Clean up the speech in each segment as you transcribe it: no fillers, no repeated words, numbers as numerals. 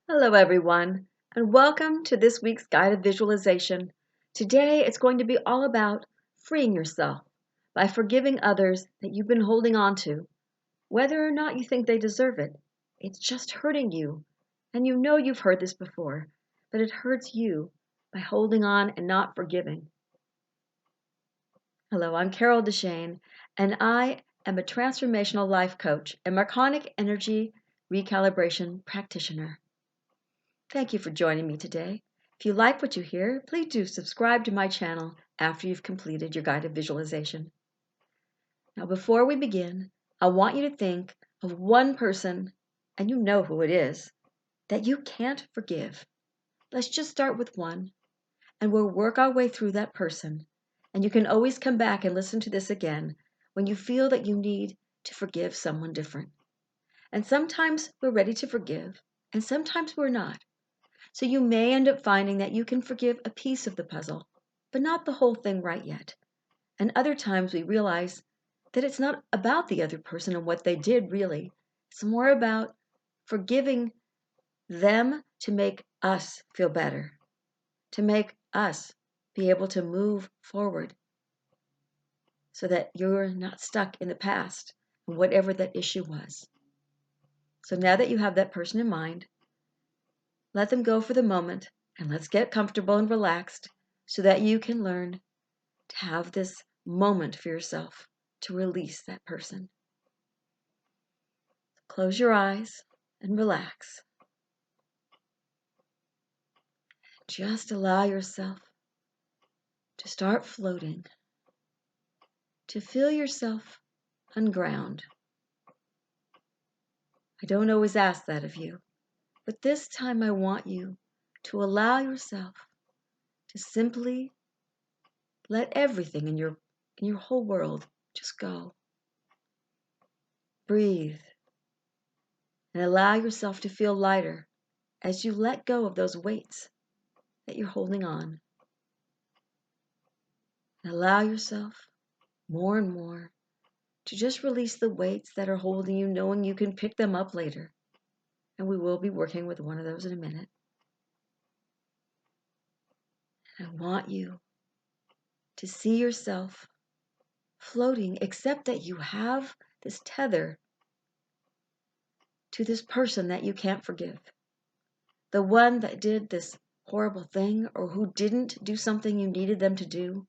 Hello, everyone, and welcome to this week's guided visualization. Today, it's going to be all about freeing yourself by forgiving others that you've been holding on to, whether or not you think they deserve it. It's just hurting you, and you know you've heard this before, but it hurts you by holding on and not forgiving. Hello, I'm Carol DeChaine, and I am a transformational life coach and Marconic energy recalibration practitioner. Thank you for joining me today. If you like what you hear, please do subscribe to my channel after you've completed your guided visualization. Now, before we begin, I want you to think of one person, and you know who it is, that you can't forgive. Let's just start with one, and we'll work our way through that person. And you can always come back and listen to this again when you feel that you need to forgive someone different. And sometimes we're ready to forgive, and sometimes we're not. So you may end up finding that you can forgive a piece of the puzzle, but not the whole thing right yet. And other times we realize that it's not about the other person and what they did really. It's more about forgiving them to make us feel better, to make us be able to move forward so that you're not stuck in the past, whatever that issue was. So now that you have that person in mind, let them go for the moment, and let's get comfortable and relaxed so that you can learn to have this moment for yourself to release that person. Close your eyes and relax. Just allow yourself to start floating, to feel yourself on ground. I don't always ask that of you, but this time I want you to allow yourself to simply let everything in your whole world just go. Breathe and allow yourself to feel lighter as you let go of those weights that you're holding on. And allow yourself more and more to just release the weights that are holding you, knowing you can pick them up later. And we will be working with one of those in a minute. And I want you to see yourself floating, except that you have this tether to this person that you can't forgive. The one that did this horrible thing or who didn't do something you needed them to do,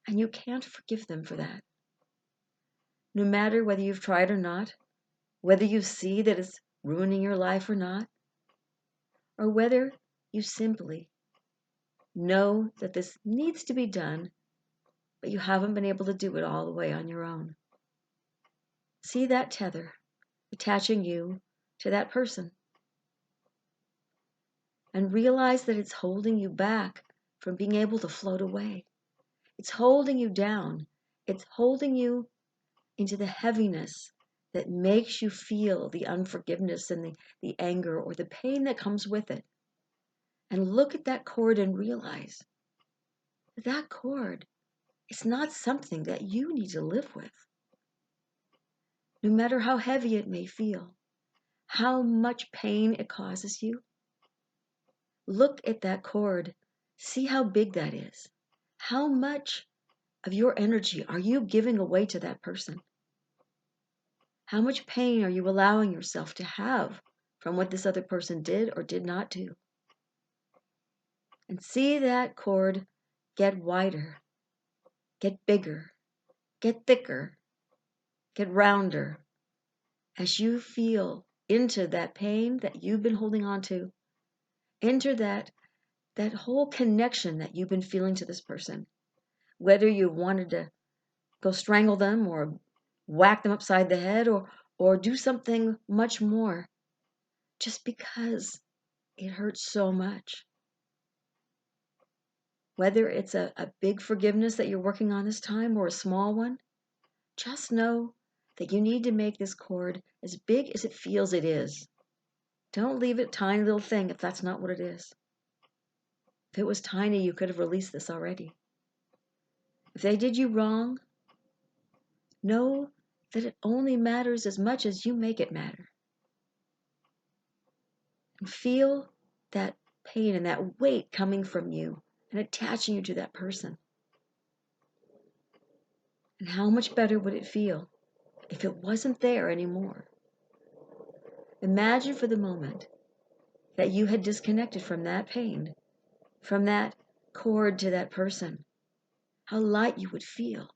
and you can't forgive them for that. No matter whether you've tried or not, whether you see that it's ruining your life or not, or whether you simply know that this needs to be done, but you haven't been able to do it all the way on your own. See that tether attaching you to that person, and realize that it's holding you back from being able to float away. It's holding you down. It's holding you into the heaviness that makes you feel the unforgiveness and the anger or the pain that comes with it. And look at that cord and realize that cord is not something that you need to live with. No matter how heavy it may feel, how much pain it causes you, look at that cord. See how big that is. How much of your energy are you giving away to that person? How much pain are you allowing yourself to have from what this other person did or did not do? And see that cord get wider, get bigger, get thicker, get rounder as you feel into that pain that you've been holding on to, into that whole connection that you've been feeling to this person. Whether you wanted to go strangle them or whack them upside the head or do something much more just because it hurts so much. Whether it's a big forgiveness that you're working on this time or a small one, just know that you need to make this cord as big as it feels it is. Don't leave it a tiny little thing if that's not what it is. If it was tiny, you could have released this already. If they did you wrong, know that it only matters as much as you make it matter. And feel that pain and that weight coming from you and attaching you to that person. And how much better would it feel if it wasn't there anymore? Imagine for the moment that you had disconnected from that pain, from that cord to that person. How light you would feel.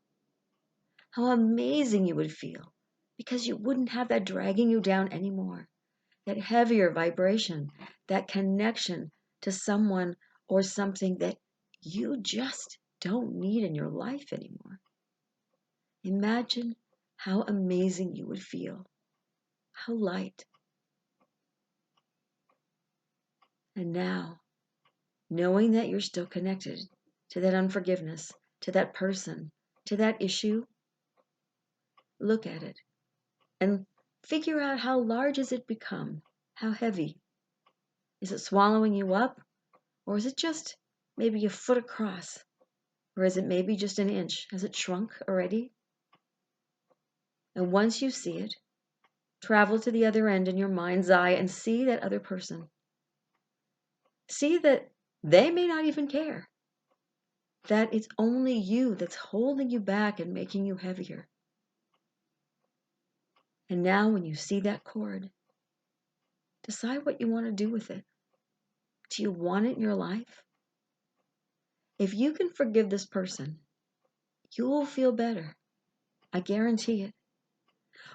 How amazing you would feel, because you wouldn't have that dragging you down anymore. That heavier vibration, that connection to someone or something that you just don't need in your life anymore. Imagine how amazing you would feel, how light. And now, knowing that you're still connected to that unforgiveness, to that person, to that issue, look at it and figure out how large has it become, how heavy. Is it swallowing you up, or is it just maybe a foot across? Or is it maybe just an inch? Has it shrunk already? And once you see it, travel to the other end in your mind's eye and see that other person. See that they may not even care. That it's only you that's holding you back and making you heavier. And now when you see that cord, decide what you want to do with it. Do you want it in your life? If you can forgive this person, you will feel better. I guarantee it.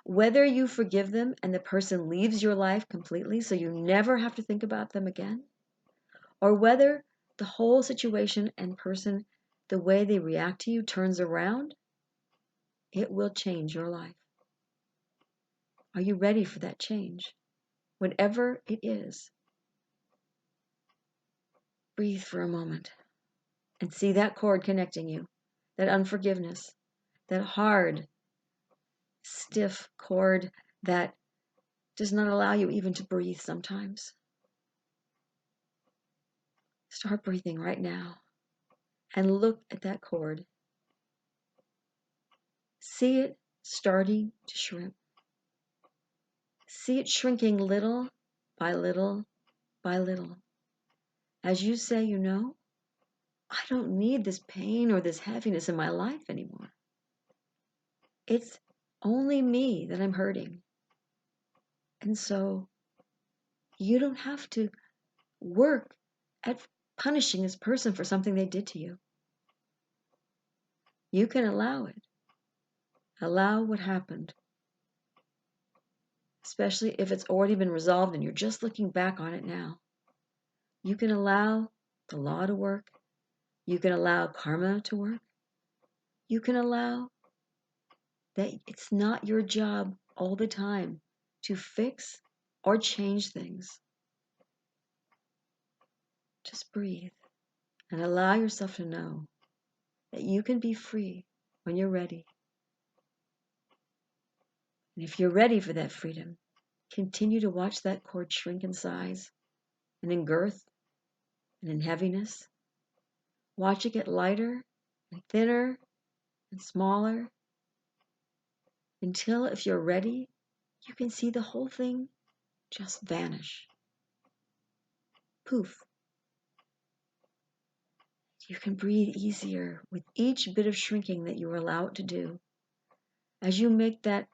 Whether you forgive them and the person leaves your life completely so you never have to think about them again, or whether the whole situation and person, the way they react to you turns around, it will change your life. Are you ready for that change? Whatever it is. Breathe for a moment and see that cord connecting you, that unforgiveness, that hard, stiff cord that does not allow you even to breathe sometimes. Start breathing right now and look at that cord. See it starting to shrink. See it shrinking little by little by little. As you say, I don't need this pain or this heaviness in my life anymore. It's only me that I'm hurting. And so you don't have to work at punishing this person for something they did to you. You can allow it. Allow what happened. Especially if it's already been resolved and you're just looking back on it now. You can allow the law to work. You can allow karma to work. You can allow that it's not your job all the time to fix or change things. Just breathe and allow yourself to know that you can be free when you're ready. And if you're ready for that freedom, continue to watch that cord shrink in size and in girth and in heaviness. Watch it get lighter and thinner and smaller until, if you're ready, you can see the whole thing just vanish. Poof. You can breathe easier with each bit of shrinking that you allow it to do. As you make that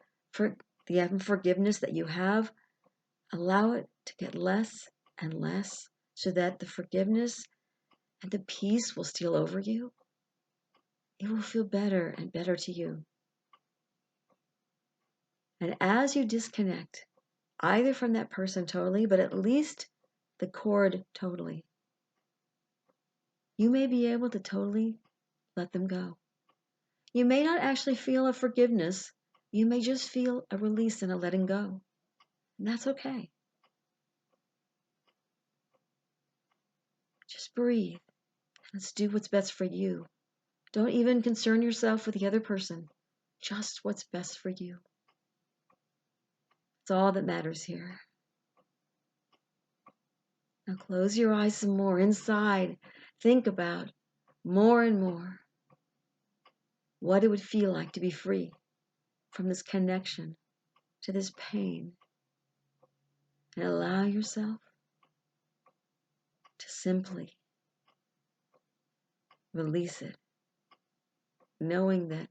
the unforgiveness that you have, allow it to get less and less so that the forgiveness and the peace will steal over you. It will feel better and better to you. And as you disconnect, either from that person totally, but at least the cord totally, you may be able to totally let them go. You may not actually feel a forgiveness. You may just feel a release and a letting go. And that's okay. Just breathe. Let's do what's best for you. Don't even concern yourself with the other person. Just what's best for you. It's all that matters here. Now close your eyes some more inside. Think about more and more what it would feel like to be free from this connection to this pain. And allow yourself to simply release it, knowing that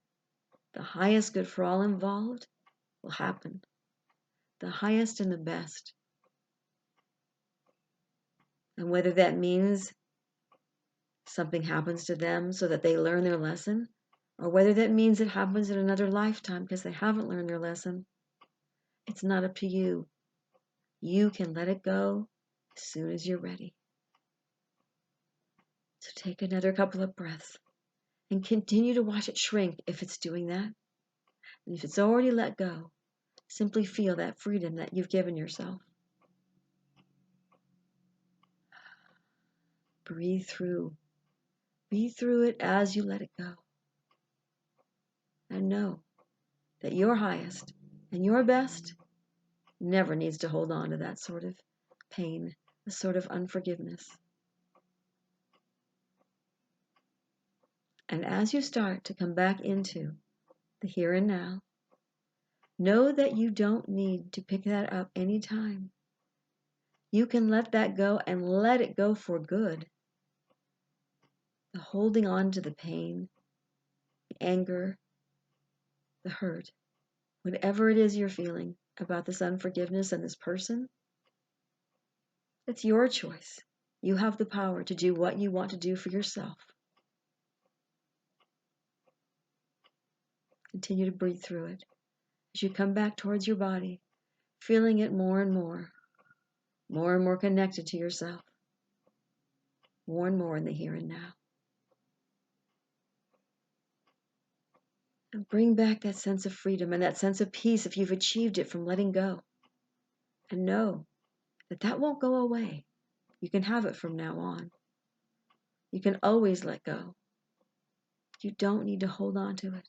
the highest good for all involved will happen, the highest and the best. And whether that means something happens to them so that they learn their lesson, or whether that means it happens in another lifetime because they haven't learned their lesson, it's not up to you. You can let it go as soon as you're ready. So take another couple of breaths and continue to watch it shrink if it's doing that. And if it's already let go, simply feel that freedom that you've given yourself. Breathe through. Breathe through it as you let it go. And know that your highest and your best never needs to hold on to that sort of pain, a sort of unforgiveness. And as you start to come back into the here and now, know that you don't need to pick that up anytime. You can let that go and let it go for good. The holding on to the pain, the anger, the hurt, whatever it is you're feeling about this unforgiveness and this person, it's your choice. You have the power to do what you want to do for yourself. Continue to breathe through it as you come back towards your body, feeling it more and more connected to yourself, more and more in the here and now. And bring back that sense of freedom and that sense of peace if you've achieved it from letting go. And know that that won't go away. You can have it from now on. You can always let go. You don't need to hold on to it.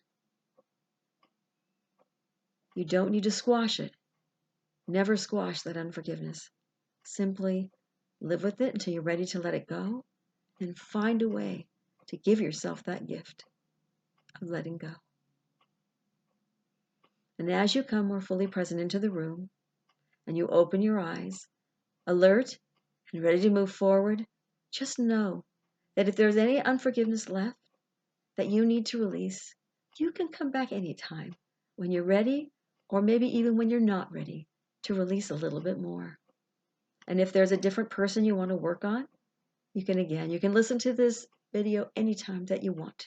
You don't need to squash it. Never squash that unforgiveness. Simply live with it until you're ready to let it go, and find a way to give yourself that gift of letting go. And as you come more fully present into the room, and you open your eyes, alert and ready to move forward, just know that if there's any unforgiveness left that you need to release, you can come back anytime when you're ready, or maybe even when you're not ready, to release a little bit more. And if there's a different person you want to work on, you can listen to this video anytime that you want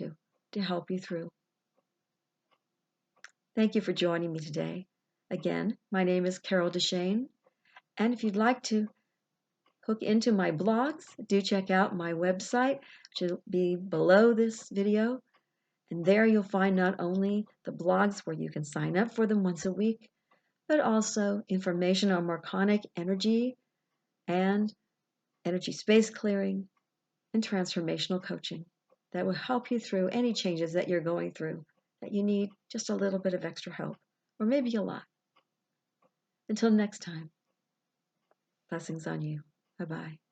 to help you through. Thank you for joining me today. Again, my name is Carol DeChaine, and if you'd like to hook into my blogs, do check out my website, which will be below this video. And there you'll find not only the blogs where you can sign up for them once a week, but also information on Marconic energy and energy space clearing and transformational coaching that will help you through any changes that you're going through that you need just a little bit of extra help, or maybe a lot. Until next time, blessings on you. Bye-bye.